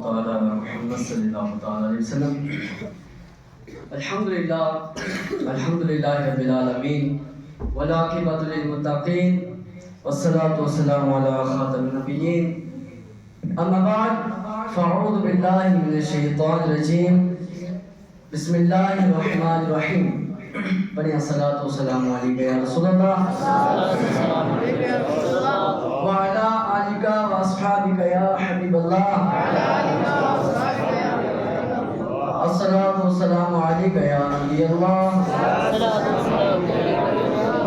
تعالی محمد صلی اللہ علیہ وسلم. الحمدللہ رب العالمین والعاقبۃ للمتقین والصلاة والسلام علی خاتم النبیین. اما بعد فاعوذ باللہ من الشیطان الرجیم. بسم اللہ الرحمن الرحیم. بڑی الصلاة والسلام علیکہ یا رسول اللہ وعلی آلکہ واصحابکہ یا حبیب اللہ. الصلاة والسلام علیکہ یا نبی اللہ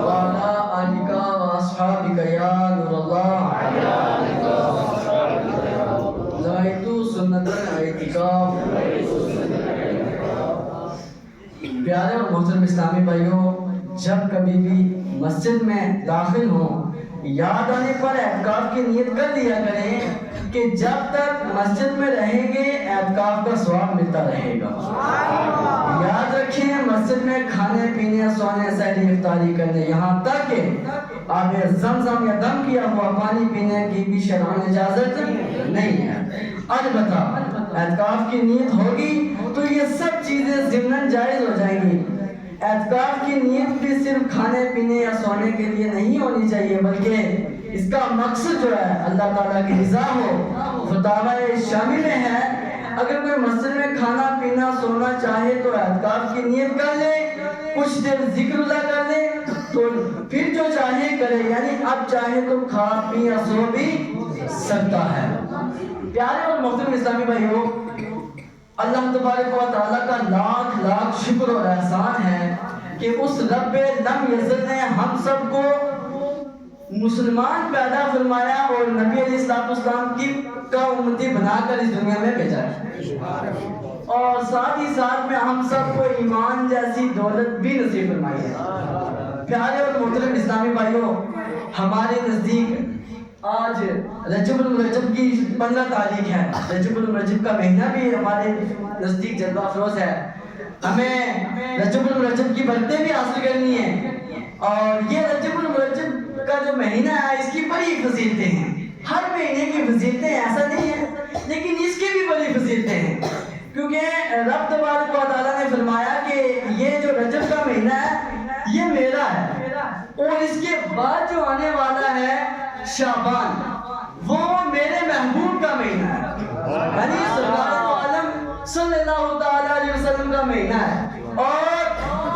وعلی آلکہ واصحابکہ یا نور اللہ. رأیتو سنت الاعتکاف. پیارے اور محترم اسلامی بھائیوں، جب کبھی بھی مسجد میں داخل ہوں یاد آنے پر اعتکاف کی نیت کر لیا کریں کہ جب تک مسجد میں رہیں گے اعتکاف کا ثواب ملتا رہے گا. یاد رکھیں مسجد میں کھانے پینے سونے سحری افطاری کرنے یہاں تک کہ آب زمزم یا دم کیا ہوا پانی پینے کی بھی شرعاً اجازت نہیں ہے. البتہ اعتکاف کی نیت ہوگی تو یہ سب چیزیں ضمناً جائز ہو جائیں گی. اعتکاف کی نیت بھی صرف کھانے پینے یا سونے کے لیے نہیں ہونی چاہیے بلکہ اس کا مقصد جو ہے اللہ تعالیٰ کی رضا ہو. فتاوی شامی میں ہے اگر کوئی مسجد میں کھانا پینا سونا چاہے تو اعتکاف کی نیت کر لے، کچھ دیر ذکر اللہ کر لے، تو پھر جو چاہے کرے، یعنی اب چاہے تو کھا پی یا سو بھی سکتا ہے. پیارے اور محترم اسلامی بھائیوں، اللہ تبارک و تعالیٰ کا لاکھ لاکھ شکر اور احسان ہے کہ اس رب لم یزل نے ہم سب کو مسلمان پیدا فرمایا اور نبی علیہ السلام کی کا امتی بنا کر اس دنیا میں بھیجا ہے، اور ساتھ ہی ساتھ میں ہم سب کو ایمان جیسی دولت بھی نصیب فرمائی ہے. پیارے اور محترم اسلامی بھائیوں، ہمارے نزدیک آج رجب المرجب کی 15 تاریخ ہے. رجب المرجب کا مہینہ بھی ہمارے نزدیک جلوہ افروز ہے. ہمیں رجب المرجب کی برکتیں بھی حاصل کرنی ہے، اور یہ رجب المرجب کا جو مہینہ ہے اس کی بڑی فضیلتیں ہیں. ہر مہینے کی فضیلتیں ایسا نہیں ہے، لیکن اس کی بھی بڑی فضیلتیں ہیں، کیونکہ رب تبارک و تعالیٰ نے فرمایا کہ یہ جو رجب کا مہینہ ہے یہ میرا ہے، اور اس کے بعد جو آنے والا ہے شعبان وہ میرے محبوب کا مہینہ ہے، یعنی سرکار دو عالم صلی اللہ تعالیٰ علیہ وسلم کا مہینہ ہے. اور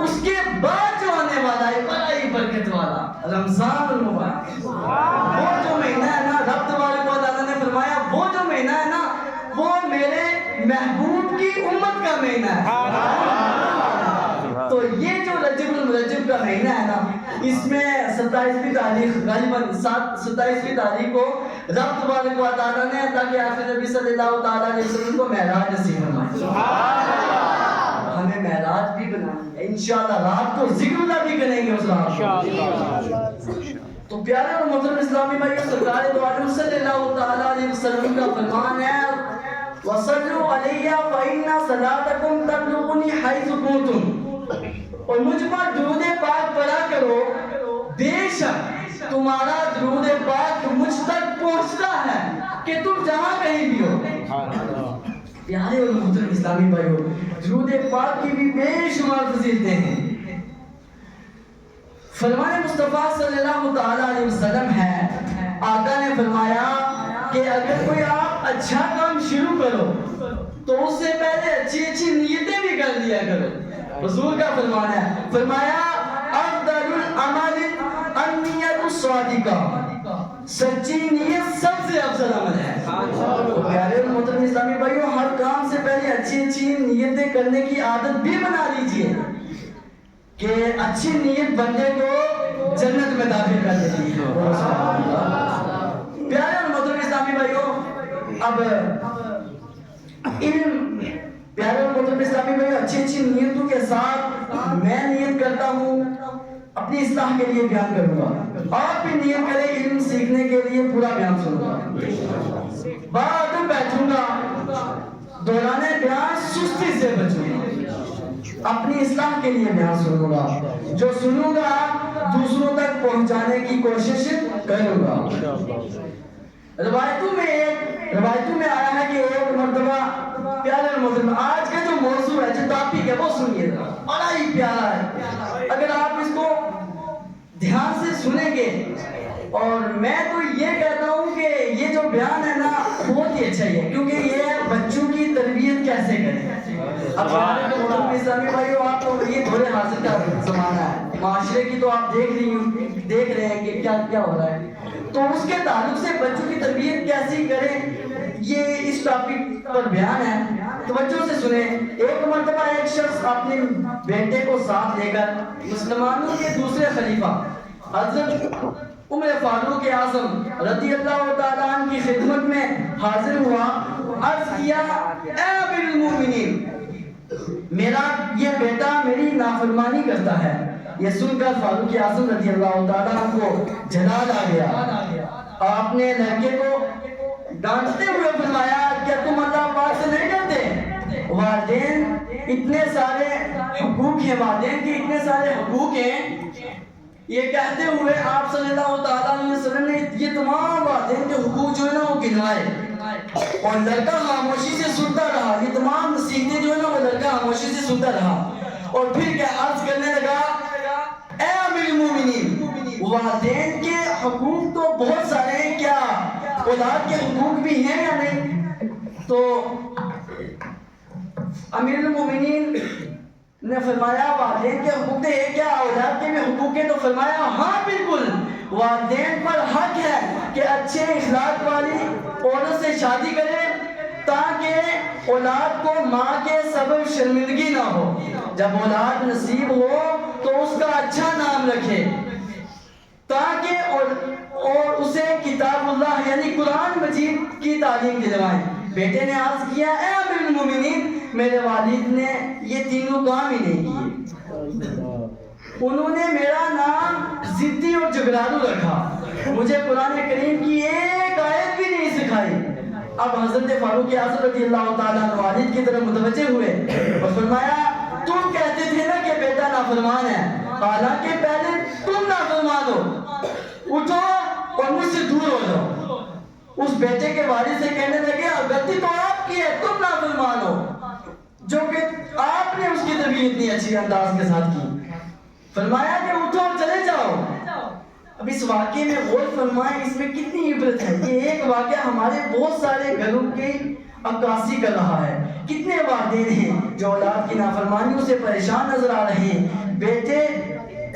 اس کے بعد جو آنے والا ہے بڑا ہی برکت والا رمضان المبارک، وہ جو مہینہ ہے نا، رب تبارک و تعالیٰ نے فرمایا وہ جو مہینہ ہے نا وہ میرے محبوب کی امت کا مہینہ ہے. تو یہ جو رجب المرجب کا مہینہ ہے نا، اس میں 27ویں تاریخ غالباً 27ویں تاریخ کو رب تبارک و تعالیٰ نے اللہ کے آخر نبی صلی اللہ تعالیٰ علیہ وسلم کو معراج نصیب فرمائی. ہمیں معراج بھی بنانی ہے انشاءاللہ، رات کو ذکر اللہ بھی کریں گے اس رات. تو پیارے اور محترم اسلامی بھائیوں، سرکار دو عالم صلی اللہ تعالیٰ علیہ وسلم کا فرمان ہے وَصَلُّوا عَلَيَّ فَإِنَّ صَلَاتَكُمْ تَبْلُغُنِي حَيْثُ كُنتُمْ. اور مجھ پر درود پاک پڑھا کرو، بے شک تمہارا درود پاک مجھ تک پہنچتا ہے کہ تم جہاں کہیں بھی ہو. پیارے اور محترم اسلامی بھائیوں، درود پاک کی بھی بے شمار فضیلتیں ہیں. فرمان مصطفیٰ صلی اللہ تعالیٰ علیہ وسلم ہے، آقا نے فرمایا کہ اگر کوئی آپ اچھا کام شروع کرو تو اس سے پہلے اچھی اچھی نیتیں بھی کر لیا کرو. حضور کا فرمان ہے، فرمایا افضل العمل النیت الصادقہ، سچی نیت سب سے افضل عمل ہے. پیارے اور محترم اسلامی بھائیوں، ہر کام سے پہلے اچھی اچھی نیتیں کرنے کی عادت بھی بنا لیجئے کہ اچھی نیت بندے کو جنت میں داخل کر دیتی ہے. پیارے اور محترم اسلامی بھائیوں، اب علم، پیارے اور محترم اسلامی بھائیوں، اچھی اچھی نیتوں کے ساتھ میں نیت کرتا ہوں اپنی اصلاح کے لیے بیان کروں گا. آپ بھی نیت کریں علم سیکھنے کے لیے پورا بیان سنوں گا. بعد بیٹھوں گا، دوران بیان سستی سے بچوں گا، اپنی اصلاح کے لیے بیان سنوں گا. جو سنوں گا دوسروں تک پہنچانے کی کوشش کروں گا. روایتوں میں آیا ہے کہ ایک مرتبہ سنیے ذرا، بڑا ہی پیارا ہے، اگر آپ اس کو دھیان سے سنیں گے، اور میں تو یہ کہتا ہوں کہ یہ جو بیان ہے نا بہت ہی اچھا ہی ہے، کیونکہ یہ بچوں کی تربیت کیسے کریں۔ اب ہمارے محترم اسلامی بھائیو، آپ کو یہ دور حاضر کا زمانہ ہے، معاشرے کی تو آپ دیکھ رہے ہیں کہ کیا کیا ہو رہا ہے، تو اس کے تعلق سے بچوں کی تربیت کیسی کریں، یہ اس ٹاپک پر بیان ہے، تو بچوں سے سنیں۔ ایک مرتبہ ایک شخص اپنے بیٹے کو ساتھ لے کر مسلمانوں کے دوسرے خلیفہ حضرت عمر فاروق اعظم رضی اللہ تعالیٰ عنہ کی خدمت میں حاضر ہوا، عرض کیا، اے امیر المومنین، میرا یہ بیٹا میری نافرمانی کرتا ہے۔ یہ سن کر فاروق اعظم رضی اللہ تعالیٰ عنہ کو جلال آ گیا۔ آپ نے لڑکے کو ڈانٹتے ہوئے فرمایا، کیا تم اللہ پاک سے نہیں ڈرتے؟ والدین اتنے سارے حقوق ہیں، والدین کے اتنے سارے حقوق ہیں، یہ کہتے ہوئے آپ صلی اللہ تعالیٰ علیہ وسلم نے یہ تمام والدین کے حقوق جو ہے نا وہ گنوائے، اور لڑکا خاموشی سے سنتا رہا، یہ تمام نصیحتیں جو ہے نا وہ لڑکا خاموشی سے سنتا رہا، اور پھر کیا عرض کرنے لگا، اے امیر المومنین، والدین کے حقوق تو بہت سارے ہیں، کیا اولاد کے حقوق بھی ہیں یا نہیں؟ تو امیر المومنین نے فرمایا، والدین کے حقوق تو ہے، کیا اولاد کے بھی حقوق ہیں؟ تو فرمایا، ہاں بالکل، والدین پر حق ہے کہ اچھے اخلاق والی عورت سے شادی کرے تاکہ اولاد کو ماں کے سبب شرمندگی نہ ہو، جب اولاد نصیب ہو تو اس کا اچھا نام رکھے، تاکہ اور اسے کتاب اللہ یعنی قرآن مجید کی تعلیم دلوائیں۔ بیٹے نے عرض کیا، اے امیر المومنین، میرے والد نے یہ تینوں کام ہی نہیں کیے، انہوں نے میرا نام ضدی اور جھگڑالو رکھا، مجھے قرآن کریم کی ایک آیت بھی نہیں سکھائی۔ اب حضرت فاروق اعظم رضی اللہ تعالیٰ عنہ والد کی طرف متوجہ ہوئے اور فرمایا، تم کہتے تھے نا کہ بیٹا نافرمان ہے، حالانکہ پہلے تم نافرمان ہو، اٹھو اور مجھ سے دور ہو جاؤ۔ اس بیٹے کے والد سے کہنے لگے، غلطی تو آپ کی ہے، تم نافرمان ہو، جو کہ آپ نے اس کی تربیت اتنی اچھی انداز کے ساتھ کی۔ فرمایا کہ اٹھو اور چلے جاؤ۔ اب اس واقعے میں غور فرمائیں، اس میں کتنی عبرت ہے۔ یہ ایک واقعہ ہمارے بہت سارے گھروں کی عکاسی کر رہا ہے۔ کتنے والدین ہیں جو اولاد کی نافرمانیوں سے پریشان نظر آ رہے ہیں، بیٹے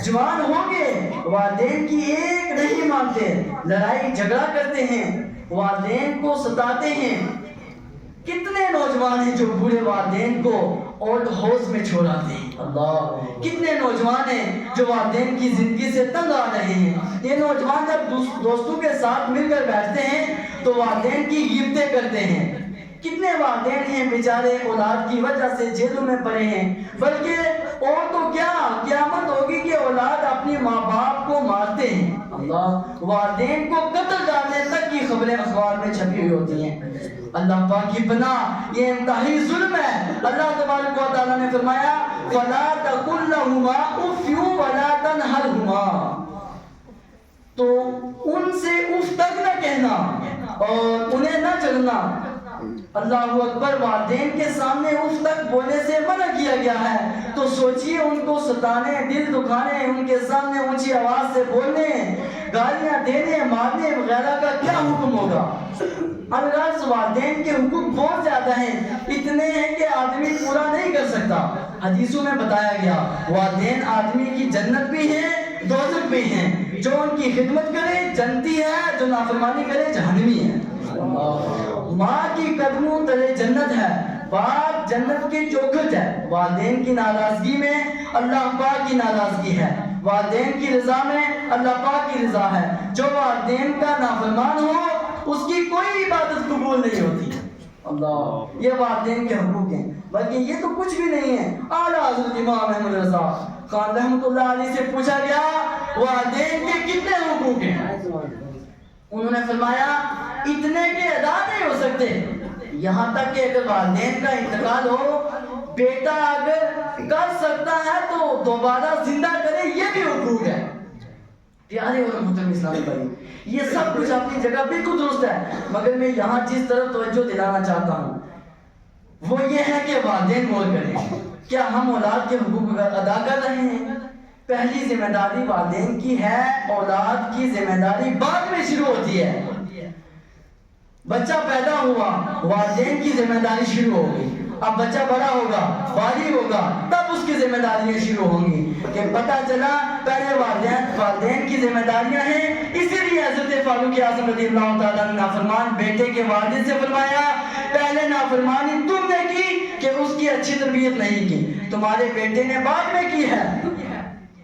جوان ہو گئے، والدین کی ایک نہیں مانتے، لڑائی جھگڑا کرتے ہیں، والدین کو ستاتے ہیں۔ کتنے نوجوان ہیں جو بوڑھے والدین کو اولڈ ہاؤس میں چھوڑاتے ہیں، اللہ، کتنے نوجوان ہیں جو والدین کی زندگی سے تنگ آ رہے ہیں۔ یہ نوجوان جب دوستوں کے ساتھ مل کر بیٹھتے ہیں تو والدین کی غیبتیں کرتے ہیں۔ کتنے والدین ہیں بیچارے اولاد کی وجہ سے جیلوں میں پڑے ہیں، بلکہ اور تو کیا قیامت ہوگی کہ اولاد اپنی ماں باپ کو مارتے ہیں، اللہ، والدین کو قتل ڈالنے تک کی خبریں اخبار میں چھپی ہوئی ہوتی ہیں۔ اللہ پاک کی پناہ، یہ انتہائی ظلم ہے۔ اللہ تبارک و تعالیٰ نے فرمایا، فَلَا تَقُلْ لَهُمَا اُفٍّ وَلَا تَنْهَرْهُمَا، تو ان سے اف تک نہ کہنا اور انہیں نہ چڑھنا۔ اللہ اکبر، والدین کے سامنے اف تک بولنے سے منع کیا گیا ہے، تو سوچئے ان کو ستانے، دل دکھانے، ان کے سامنے اونچی آواز سے بولنے، گالیاں دینے، مارنے وغیرہ کا کیا حکم ہوگا؟ الغرض والدین کے حقوق بہت زیادہ ہیں، اتنے ہیں کہ آدمی پورا نہیں کر سکتا۔ حدیثوں میں بتایا گیا، والدین آدمی کی جنت بھی ہیں، دوزخ بھی ہیں، جو ان کی خدمت کرے جنتی ہے، جو نافرمانی کرے جہنمی ہے۔ ماں کی قدموں تلے جنت ہے، باپ جنت کی چوکھٹ ہے۔ والدین کی ناراضگی میں اللہ پاک کی ناراضگی ہے، والدین کی رضا میں اللہ پاک کی رضا ہے۔ جو والدین کا نافرمان ہو اس کی کوئی عبادت قبول نہیں ہوتی۔ اللہ، یہ والدین کے حقوق ہیں، بلکہ یہ تو کچھ بھی نہیں ہے۔ اعلیٰ حضرت امام احمد رضا خان رحمۃ اللہ علیہ سے پوچھا گیا، والدین کے کتنے حقوق ہیں؟ انہوں نے فرمایا، اتنے کے ادا نہیں ہو سکتے، یہاں تک کہ اگر والدین کا انتقال ہو، بیٹا اگر کر سکتا ہے تو دوبارہ زندہ کرے، یہ بھی حقوق ہے۔ پیارے اور محترم اسلامی بھائی، یہ سب کچھ اپنی جگہ بالکل درست ہے، مگر میں یہاں جس طرف توجہ دلانا چاہتا ہوں، وہ یہ ہے کہ والدین غور کریں، کیا ہم اولاد کے حقوق ادا کر رہے ہیں؟ پہلی ذمہ داری والدین کی ہے، اولاد کی ذمہ داری بعد میں شروع ہوتی ہے۔ بچہ پیدا ہوا، والدین کی ذمہ داری شروع ہو گئی، اب بچہ بڑا ہوگا، بالغ ہوگا، تب اس کی ذمہ داریاں شروع ہوں گی کہ پتہ چلا پہلے والدین کی ذمہ داریاں ہیں۔ اسی لیے حضرت فاروق اعظم رضی اللہ تعالیٰ نے نافرمان بیٹے کے والد سے فرمایا، پہلے نافرمانی تم نے کی کہ اس کی اچھی تربیت نہیں کی، تمہارے بیٹے نے بعد میں کی ہے۔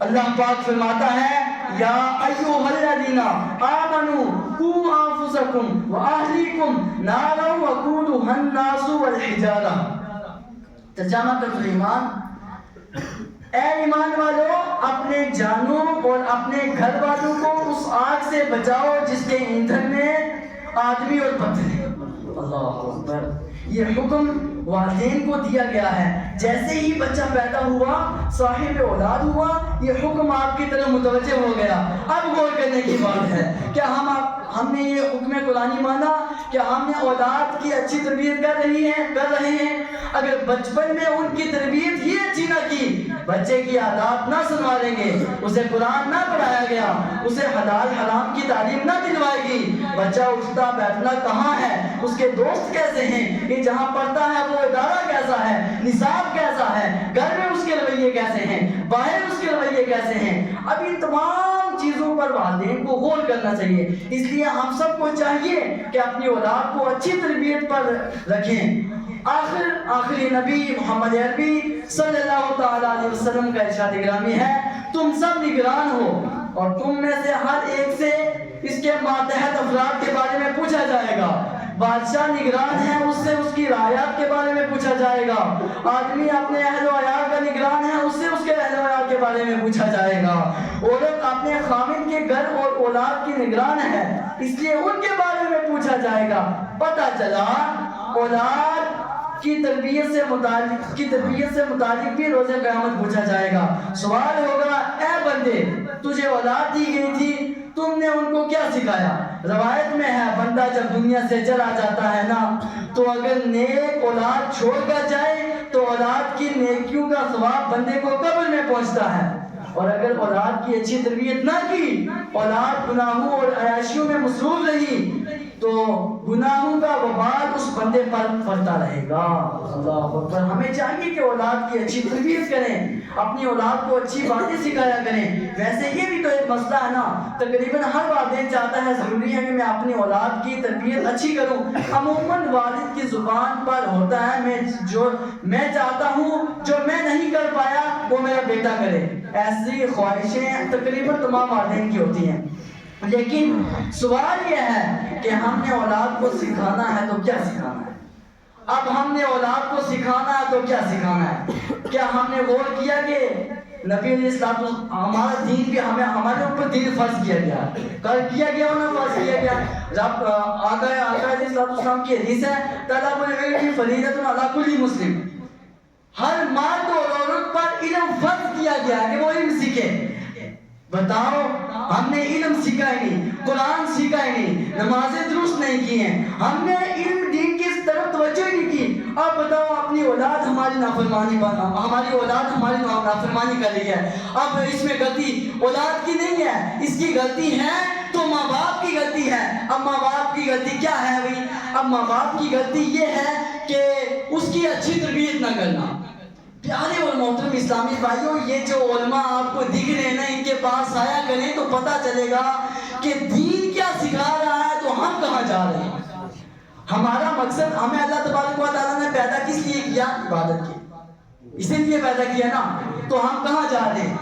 اللہ پاک فرماتا ہے، یا ایھا الذین آمنوا قوا انفسکم واہلیکم نارا وقودھا الناس والحجارہ۔ ترجمہ ایمان، اے ایمان والو، اپنے جانوں اور اپنے گھر والوں کو اس آگ سے بچاؤ جس کے ایندھن میں آدمی اور پتھر ہیں۔ اللہ اکبر، یہ حکم والدین کو دیا گیا ہے۔ جیسے ہی بچہ پیدا ہوا، صاحب اولاد ہوا، یہ حکم آپ کی طرف متوجہ ہو گیا۔ اب غور کرنے کی بات ہے، کیا ہم نے یہ حکم قرآنی مانا؟ کیا ہم نے اولاد کی اچھی تربیت کر رہے ہیں؟ اگر بچپن میں ان کی تربیت ہی اچھی نہ کی، بچے کی عادات نہ سنواریں گے، اسے قرآن نہ پڑھایا گیا، اسے حلال حرام کی تعلیم نہ دلوائے گی، بچہ اٹھتا بیٹھنا کہاں ہے، اس کے دوست کیسے ہیں، یہ جہاں پڑھتا ہے وہ ادارہ کیسا ہے، نصاب کیسا ہے، گھر میں اس کے رویے کیسے ہیں، باہر اس کے رویے کیسے ہیں، اب ان تمام چیزوں پر والدین کو غور کرنا چاہیے۔ اس لیے ہم سب کو چاہیے کہ اپنی اولاد کو اچھی تربیت پر رکھیں۔ آخری نبی محمد عربی صلی اللہ تعالیٰ علیہ وسلم کا ارشاد گرامی ہے، تم سب نگران ہو اور تم میں سے ہر ایک سے اس کے ماتحت افراد کے بارے میں پوچھا جائے گا۔ بادشاہ نگران ہے، اس سے اس کی رعایت کے بارے میں پوچھا جائے گا۔ آدمی اپنے اہل و عیال کا نگران ہے، اس سے اس کے اہل و عیال کے بارے میں پوچھا جائے گا۔ عورت اپنے خاوند کے گھر اور اولاد کی نگران ہے، اس لیے ان کے بارے میں پوچھا جائے گا۔ پتہ چلا اولاد کی تربیت سے متعلق بھی روز قیامت پوچھا جائے گا۔ سوال ہوگا، اے بندے، تجھے اولاد دی گئی تھی، تم نے ان کو کیا سکھایا؟ روایت میں ہے، بندہ جب دنیا سے چلا جاتا ہے نا، تو اگر نیک اولاد چھوڑ کر جائے تو اولاد کی نیکیوں کا ثواب بندے کو قبر میں پہنچتا ہے، اور اگر اولاد کی اچھی تربیت نہ کی، اولاد گناہوں اور عیاشیوں میں مصروف رہی، تو گناہوں کا وبال اس بندے پر پڑتا رہے گا۔ اللہ اکبر، ہمیں چاہیے کہ اولاد کی اچھی تربیت کریں، اپنی اولاد کو اچھی باتیں سکھایا کریں۔ ویسے یہ بھی تو ایک مسئلہ ہے نا، تقریباً ہر والدین چاہتا ہے، ضروری ہے کہ میں اپنی اولاد کی تربیت اچھی کروں۔ عموماً والد کی زبان پر ہوتا ہے، میں چاہتا ہوں جو میں نہیں کر پایا وہ میرا بیٹا کرے۔ ایسی خواہشیں تقریباً تمام والدین کی ہوتی ہیں، لیکن سوال یہ ہے کہ ہم نے اولاد کو سکھانا ہے تو کیا سکھانا ہے؟ اب ہم نے اولاد کو سکھانا ہے تو کیا سکھانا ہے؟ کیا ہم نے غور کیا کہ نبی علیہ السلام، ہمارا دین بھی ہمارے اوپر دین فرض کیا گیا، کیا گیا ہونا فرض کیا گیا۔ جب آقا علیہ السلام کی حدیث ہے، طلب العلم فریضۃ علی کل مسلم، ہر مرد اور عورت پر علم فرض کیا گیا کہ وہ علم سیکھے۔ بتاؤ، ہم نے علم سیکھا ہی نہیں، قرآن سیکھا ہی نہیں، نمازیں درست نہیں کی ہیں، ہم نے علم دین کی طرف توجہ ہی نہیں کی۔ اب بتاؤ، اپنی اولاد ہماری نافرمانی کر رہی ہے۔ اب اس میں غلطی اولاد کی نہیں ہے، اس کی غلطی ہے تو ماں باپ کی غلطی ہے۔ اب ماں باپ کی غلطی کیا ہے بھائی؟ اب ماں باپ کی غلطی یہ ہے کہ اس کی اچھی تربیت نہ کرنا۔ پیارے اور محترم اسلامی بھائیوں، یہ جو علماء آپ کو دکھ رہے ہیں نا، ان کے پاس آیا کریں تو پتہ چلے گا کہ دین کیا سکھا رہا ہے تو ہم کہاں جا رہے ہیں۔ ہمارا مقصد، ہمیں اللہ تبارک و تعالیٰ نے پیدا کس لیے کیا؟ عبادت کی، اسی لیے پیدا کیا نا، تو ہم کہاں جا رہے ہیں؟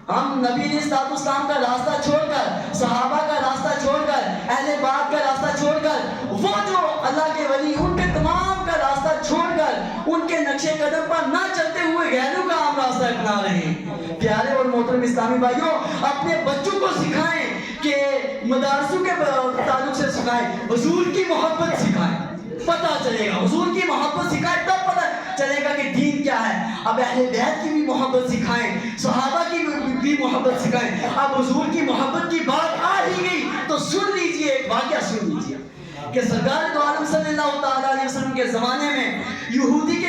ہم نبی علیہ السلام کا راستہ چھوڑ کر، صحابہ کا راستہ چھوڑ کر، اہل بیت کا راستہ چھوڑ کر، وہ جو اللہ کے ولی، ان کے تمام کا راستہ چھوڑ کر، ان کے نقش قدم پر نہ چلتے ہوئے غیروں کا ہم راستہ اپنا رہے ہیں۔ پیارے اور محترم اسلامی بھائیوں، اپنے بچوں کو سکھائیں کہ مدارسوں کے تعلق سے سکھائیں، حضور کی محبت سکھائیں، پتہ چلے گا، حضور کی محبت سکھائیں تب پتہ چلے گا کہ دین کیا ہے۔ اب اہل بیت کی بھی محبت سکھائیں، صحابہ کی بھی محبت سکھائیں۔ اب حضور کی محبت کی بات آ ہی گئی تو سن لیجئے، ایک واقعہ سن لیجئے کہ سرکار دو عالم صلی اللہ تعالیٰ علیہ وسلم کے زمانے میں یہودی کے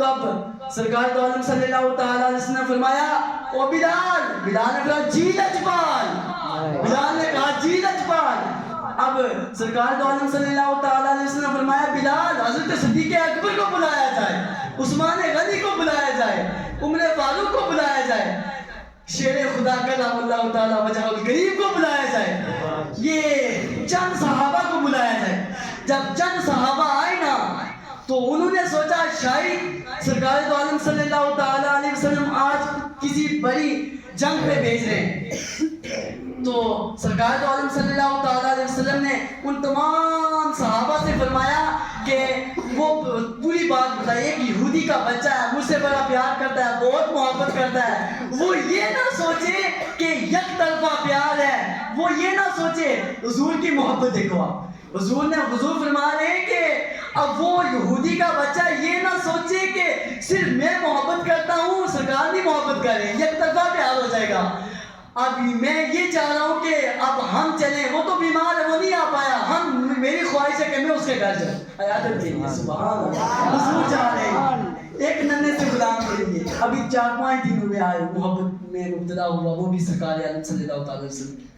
تو اب سرکار دو عالم صلی اللہ تعالیٰ علیہ وسلم نے فرمایا او بلال. بلال نے کہا جی لجپال. بلال نے کہا جی لجپال. اب سرکار دو عالم صلی اللہ تعالیٰ علیہ وسلم نے فرمایا بلال حضرت صدیق اکبر کو بلایا جائے, عثمان غنی کو بلایا جائے, عمر فاروق کو بلایا جائے, شیر خدا کلام اللہ تعالیٰ وجہ الکریم کو بلایا جائے, یہ چند صحابہ کو بلایا جائے. جب چند صحابہ آئے نا تو انہوں نے سوچا شاید سرکار دو عالم صلی اللہ تعالیٰ علیہ وسلم آج کسی بڑی جنگ پہ بھیج رہے ہیں. تو سرکار دو عالم صلی اللہ تعالیٰ علیہ وسلم نے ان تمام صحابہ سے فرمایا کہ وہ پوری بات بتائیے کہ یہودی کا بچہ ہے, مجھ سے بڑا پیار کرتا ہے, بہت محبت کرتا ہے. وہ یہ نہ سوچے کہ یک طرفہ پیار ہے, وہ یہ نہ سوچے. حضور کی محبت دیکھو آپ, حضور فرما رہے ہیں کہ اب وہ یہودی کا بچہ یہ نہ سوچے کہ صرف میں محبت کرتا ہوں, سرکار نہیں محبت کر رہے, یک طرفہ پیار ہو جائے گا. اب میں یہ چاہ رہا ہوں کہ اب ہم چلیں, وہ تو بیمار ہے, وہ نہیں آ پایا, میری خواہش ہے کہ میں اس کے گھر جاؤں. عیادت کے لیے سبحان اللہ حضور چاہ رہے ہیں ایک ننھے سے غلام کے لیے. ابھی 4-5 دن ہوئے آئے, محبت میں مبتلا ہوا, وہ بھی سرکار عالم صلی اللہ تعالیٰ علیہ وسلم.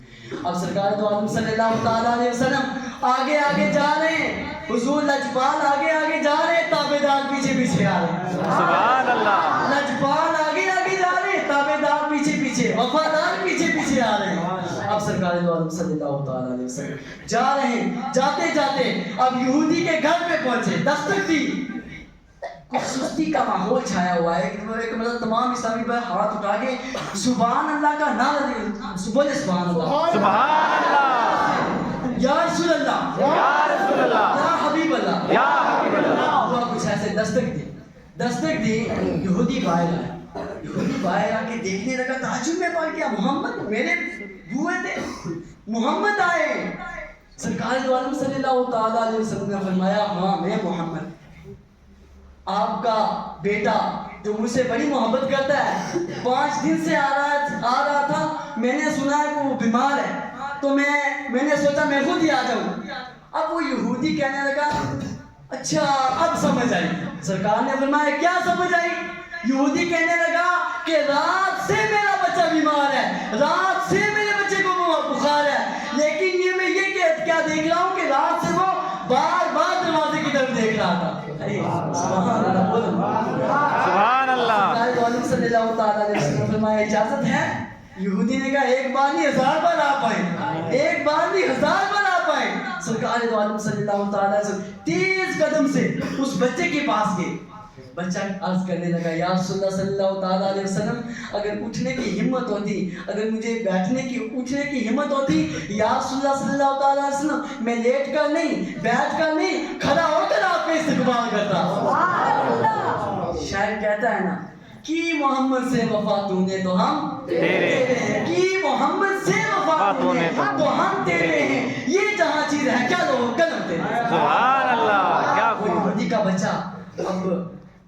اب سرکار دو عالم صلی اللہ تعالیٰ علیہ وسلم آگے آگے جا رہے ہیں, حضور لجپال آگے آگے جا رہے ہیں, تابعدار پیچھے پیچھے آ رہے ہیں. سبحان اللہ. لجپال آگے آگے جا رہے ہیں, تابعدار پیچھے پیچھے, وفادار پیچھے پیچھے آ رہے ہیں. اب سرکار دو عالم صلی اللہ تعالیٰ علیہ وسلم جا رہے ہیں, جاتے جاتے اب یہودی کے گھر پہ پہنچے, دستک دی, کچھ سستی کا ماحول چھایا ہوا ہے. ایک مطلب تمام اسلامی بھائی ہاتھ اٹھا کے سبحان اللہ کا نعرہ دے, بولے سبحان اللہ, سبحان اللہ, یا رسول اللہ, یا رسول اللہ, یا حبیب اللہ, یا حبیب اللہ. ہوا کچھ ایسے دستک دی. یہودی باہر آیا, یہودی باہر آ کے دیکھنے لگا, تعجب میں پڑ گیا, محمد میرے بوئے تھے, محمد آئے. سرکار دو عالم صلی اللہ تعالیٰ علیہ وسلم نے فرمایا ہاں میں محمد, آپ کا بیٹا جو مجھ سے بڑی محبت کرتا ہے, 5 دن سے آ رہا تھا, میں نے سنا ہے کہ وہ بیمار ہے, تو میں نے سوچا میں خود ہی آ جاؤں. اب وہ یہودی کہنے لگا اچھا اب سمجھ آئی. سرکار نے فرمایا کیا سمجھ آئی؟ یہودی کہنے لگا کہ رات سے میرا بچہ بیمار ہے, رات سے میرے بچے کو بخار ہے, لیکن یہ میں یہ کیا دیکھ رہا ہوں کہ رات سے وہ بار بار دروازے کی طرف دیکھ رہا تھا. سبحان اللہ, سبحان اللہ. سرکار عالم صلی اللہ تعالیٰ علیہ وسلم نے فرمایا اجازت ہے؟ یہودی نے کہا ایک بار نہیں 1000 بار آپ آئیں, ایک بار نہیں 1000 بار آپ آئیں. سرکار عالم صلی اللہ تعالیٰ علیہ وسلم تیز قدم سے اس بچے کے پاس گئے. بچہ عرض کرنے لگا یا رسول اللہ صلی اللہ تعالیٰ علیہ وسلم, اگر اٹھنے کی ہمت ہوتی, اگر مجھے اٹھنے کی ہمت ہوتی, یا رسول اللہ صلی اللہ تعالیٰ علیہ وسلم میں لیٹ کر نہیں, بیٹھ کر نہیں, کھڑا ہو کر آپ کا استقبال کرتا. شاعر کہتا ہے نا کی محمد سے وفا تو نے تو ہم تیرے ہیں, کی محمد سے وفا تو نے تو ہم تیرے ہیں, یہ جہاں چیز ہے کیا لو قدم تیرے. سبحان اللہ. کیا وہ یہودی کا بچہ اب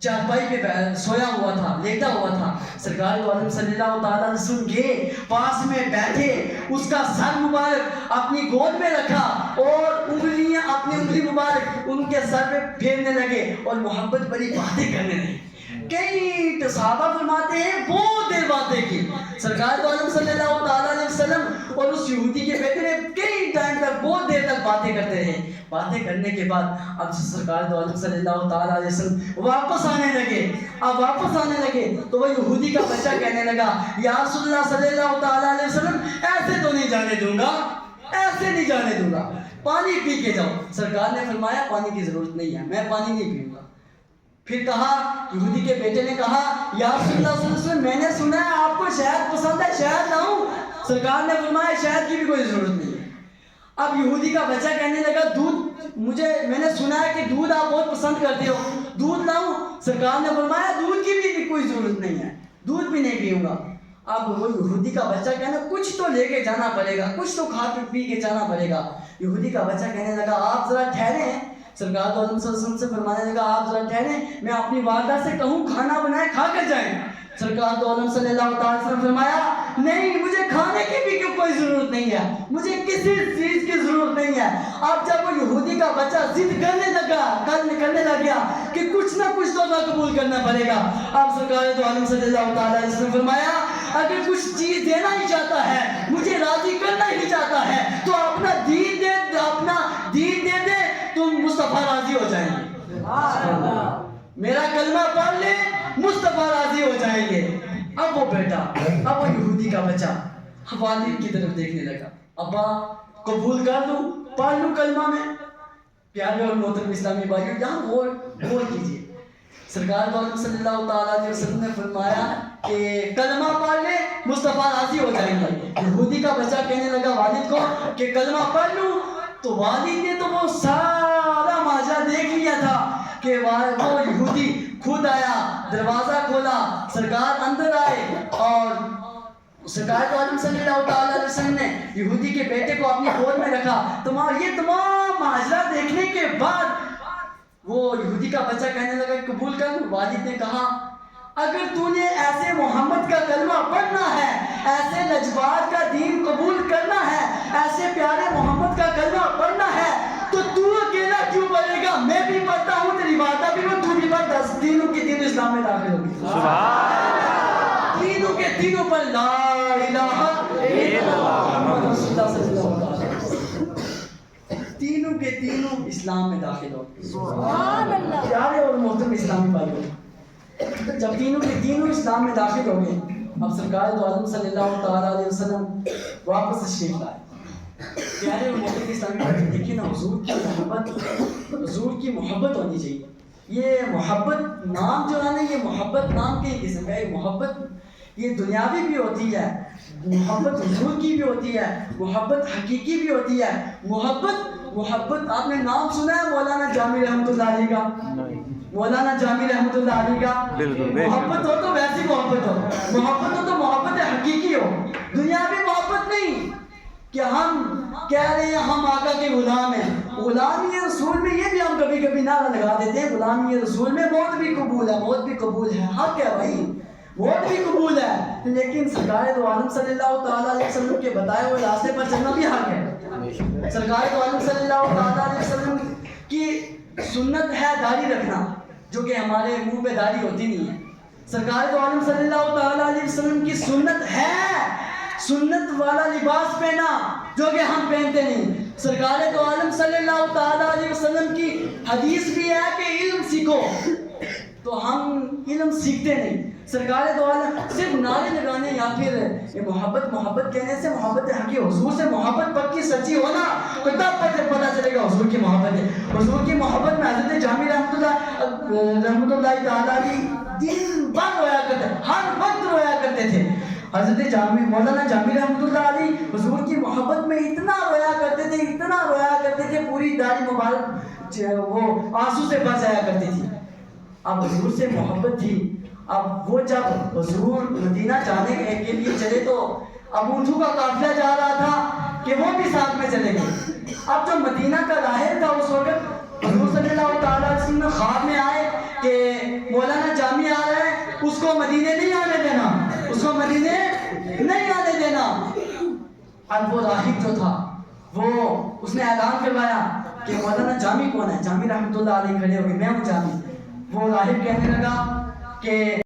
چارپائی پہ سویا ہوا تھا, لیٹا ہوا تھا. سرکار عالم صلی اللہ تعالیٰ علیہ وسلم کے پاس میں بیٹھے, اس کا سر مبارک اپنی گود میں رکھا اور انگلیاں اپنی انگلی مبارک ان کے سر پہ پھیرنے لگے اور محبت بڑی باتیں کرنے لگے. کئی صحابہ فرماتے ہیں بہت دیر باتیں کی. سرکار عالم صلی اللہ تعالیٰ علیہ وسلم اور اس یہودی کے بیٹے نے کئی ٹائم تک بہت دیر تک باتیں کرتے رہے. باتیں کرنے کے بعد اب سرکار عالم صلی اللہ تعالیٰ علیہ وسلم واپس آنے لگے. اب واپس آنے لگے تو وہ یہودی کا بچہ کہنے لگا یا رسول اللہ صلی اللہ تعالیٰ علیہ وسلم ایسے تو نہیں جانے دوں گا, ایسے نہیں جانے دوں گا, پانی پی کے جاؤ. سرکار نے فرمایا پانی کی ضرورت نہیں ہے, میں پانی نہیں پیوں گا. پھر کہا, یہودی کے بیٹے نے کہا یا رسول اللہ صلی اللہ علیہ وسلم میں نے سنا ہے آپ کو شہد پسند ہے, شہد لاؤں؟ سرکار نے فرمایا شہد کی بھی کوئی ضرورت نہیں ہے. اب یہودی کا بچہ کہنے لگا دودھ, میں نے سنا ہے کہ دودھ آپ بہت پسند کرتے ہو, دودھ لاؤں؟ سرکار نے فرمایا دودھ کی بھی کوئی ضرورت نہیں ہے, دودھ بھی نہیں پیوں گا. اب وہ یہودی کا بچہ کہنا کچھ تو لے کے جانا پڑے گا, کچھ تو کھا پی کے جانا پڑے گا. یہودی کا بچہ کہنے لگا آپ ذرا ٹھہریں. سرکار عالم صلی اللہ علیہ وسلم سے فرمانے لگا آپ ذرا ٹھہریں, میں اپنی والدہ سے کہوں کھانا بنائے کھا کر جائیں. سرکار عالم صلی اللہ تعالیٰ علیہ وسلم فرمایا نہیں مجھے کھانے کی بھی کوئی ضرورت نہیں ہے, مجھے کسی چیز کی ضرورت نہیں ہے. اب جب وہ یہودی کا بچہ ضد کرنے لگ گیا کہ کچھ نہ کچھ تو قبول کرنا پڑے گا, اب سرکار تو عالم صلی اللہ تعالیٰ علیہ وسلم نے فرمایا اگر کچھ چیز دینا ہی چاہتا ہے, مجھے راضی کرنا ہی چاہتا ہے, تو اپنا دین دے دے, تم مصطفیٰ راضی ہو جائیں گے. میرا کلمہ پڑھ لے, مصطفیٰ راضی ہو جائیں گے. اب وہ بیٹا, اب وہ یہودی کا بچہ والد کی طرف دیکھنے لگا, ابا قبول کر لوں, پڑھ لوں کلمہ میں. پیارے اور محترم اسلامی بھائیوں, یہاں غور کیجیے, سرکار دو عالم صلی اللہ تعالیٰ علیہ وسلم نے فرمایا کہ کلمہ پڑھ لے, مصطفیٰ راضی ہو جائیں گے. یہودی کا بچہ کہنے لگا والد کو کہ کلمہ پڑھ لوں, تو والد نے تو وہ سارا ماجرا دیکھ لیا تھا کہ وہ یہودی خود آیا, دروازہ کھولا, سرکار اندر آئے, اور سرکار تو عالم صلی اللہ تعالیٰ علیہ وسلم نے یہودی کے بیٹے کو اپنی گود میں رکھا. یہ تمام ماجرا دیکھنے کے بعد وہ یہودی کا بچہ کہنے لگا قبول کر. والد نے کہا اگر تو نے ایسے محمد کا کلمہ پڑھنا ہے, ایسے لجبات کا دین قبول کرنا ہے, ایسے پیارے محمد کا کلمہ پڑھنا ہے, تو اکیلا کیوں پڑھے گا؟ میں بھی پڑھتا ہوں, تیری والدہ بھی ہوں, تو بھی پڑھ. 10 دینوں کی دین اسلام میں داخل ہوگی. تینوں کے تینوں پر لا الہ الا اللہ محمد رسول اللہ صلی اللہ علیہ وسلم, تینوں کے تینوں اسلام میں داخل ہوگی. سبحان اللہ. پیارے اور محترم اسلامی بھائیوں, جب تینوں کے تینوں اسلام میں داخل ہو گئے, اب سرکار دو عالم صلی اللہ تعالیٰ علیہ وسلم واپس تشریف لائے. پیارے اور محترم اسلامی بھائیوں, دیکھیں نا, حضور کی محبت ہونی چاہیے. یہ محبت نام جو ہے نا, یہ محبت نام کے قسم ہے. یہ محبت یہ دنیاوی بھی ہوتی ہے, محبت حضور کی بھی ہوتی ہے, محبت حقیقی بھی ہوتی ہے. محبت آپ نے نام سنا ہے مولانا جامی رحمۃ اللہ علیہ کا, مولانا جامی رحمۃ اللہ علیہ کا. محبت ہو تو ویسی محبت ہو, محبت ہو تو محبت حقیقی ہو, دنیاوی محبت نہیں کہ ہم کہہ رہے ہیں ہم آقا کے غلام ہیں. غلامی رسول میں یہ بھی ہم کبھی کبھی نعرہ لگا دیتے ہیں, غلامی رسول میں موت بھی قبول ہے, موت بھی قبول ہے, حق ہے بھائی, موت بھی قبول ہے, لیکن سرکار دو عالم صلی اللہ تعالیٰ علیہ وسلم کے بتائے ہوئے راستے پر چلنا بھی حق ہے. سرکار دو عالم صلی اللہ تعالیٰ علیہ وسلم کی سنت ہے داڑھی رکھنا, جو کہ ہمارے منہ پہ داڑھی ہوتی نہیں ہے. سرکار دو عالم صلی اللہ تعالیٰ علیہ وسلم کی سنت ہے سنت والا لباس پہنا, جو کہ ہم پہنتے نہیں. سرکار دو عالم صلی اللہ تعالیٰ علیہ وسلم کی حدیث بھی ہے کہ علم سیکھو, تو ہم علم سیکھتے نہیں. سرکار دو عالم صرف نعرے لگانے یا پھر یہ محبت کہنے سے محبت حقیقی, حضور سے محبت پکی سچی ہونا, تو تب پتہ چلے گا حضور کی محبت ہے. حضور کی محبت میں حضرت جامی رحمۃ اللہ تعالیٰ علیہ دن بھر رویا کرتے, ہر وقت رویا کرتے تھے. حضرت مولانا جامی رحمۃ اللہ علیہ حضور کی محبت میں اتنا رویا کرتے تھے, پوری داڑھی مبارک وہ آنسو سے بھر جایا کرتی تھی. اب حضور سے محبت تھی. اب وہ جب حضور مدینہ جانے کے لیے چلے, تو اب اونٹوں کا قافلہ جا رہا تھا کہ وہ بھی ساتھ میں چلے گئے. اب جو مدینہ کا راہب تھا اس وقت, حضور صلی اللہ تعالیٰ علیہ وسلم خواب میں آئے کہ مولانا جامی آ رہا ہے, اس کو مدینے نہیں آنے دینا, اس کو مدینے نہیں آنے دینا. اب وہ راہب جو تھا وہ اس نے اعلان کروایا کہ مولانا جامی کون ہے. جامی رحمۃ اللہ علیہ کھڑے ہو گئے, میں ہوں جامی. وہ راہب کہنے لگا کہ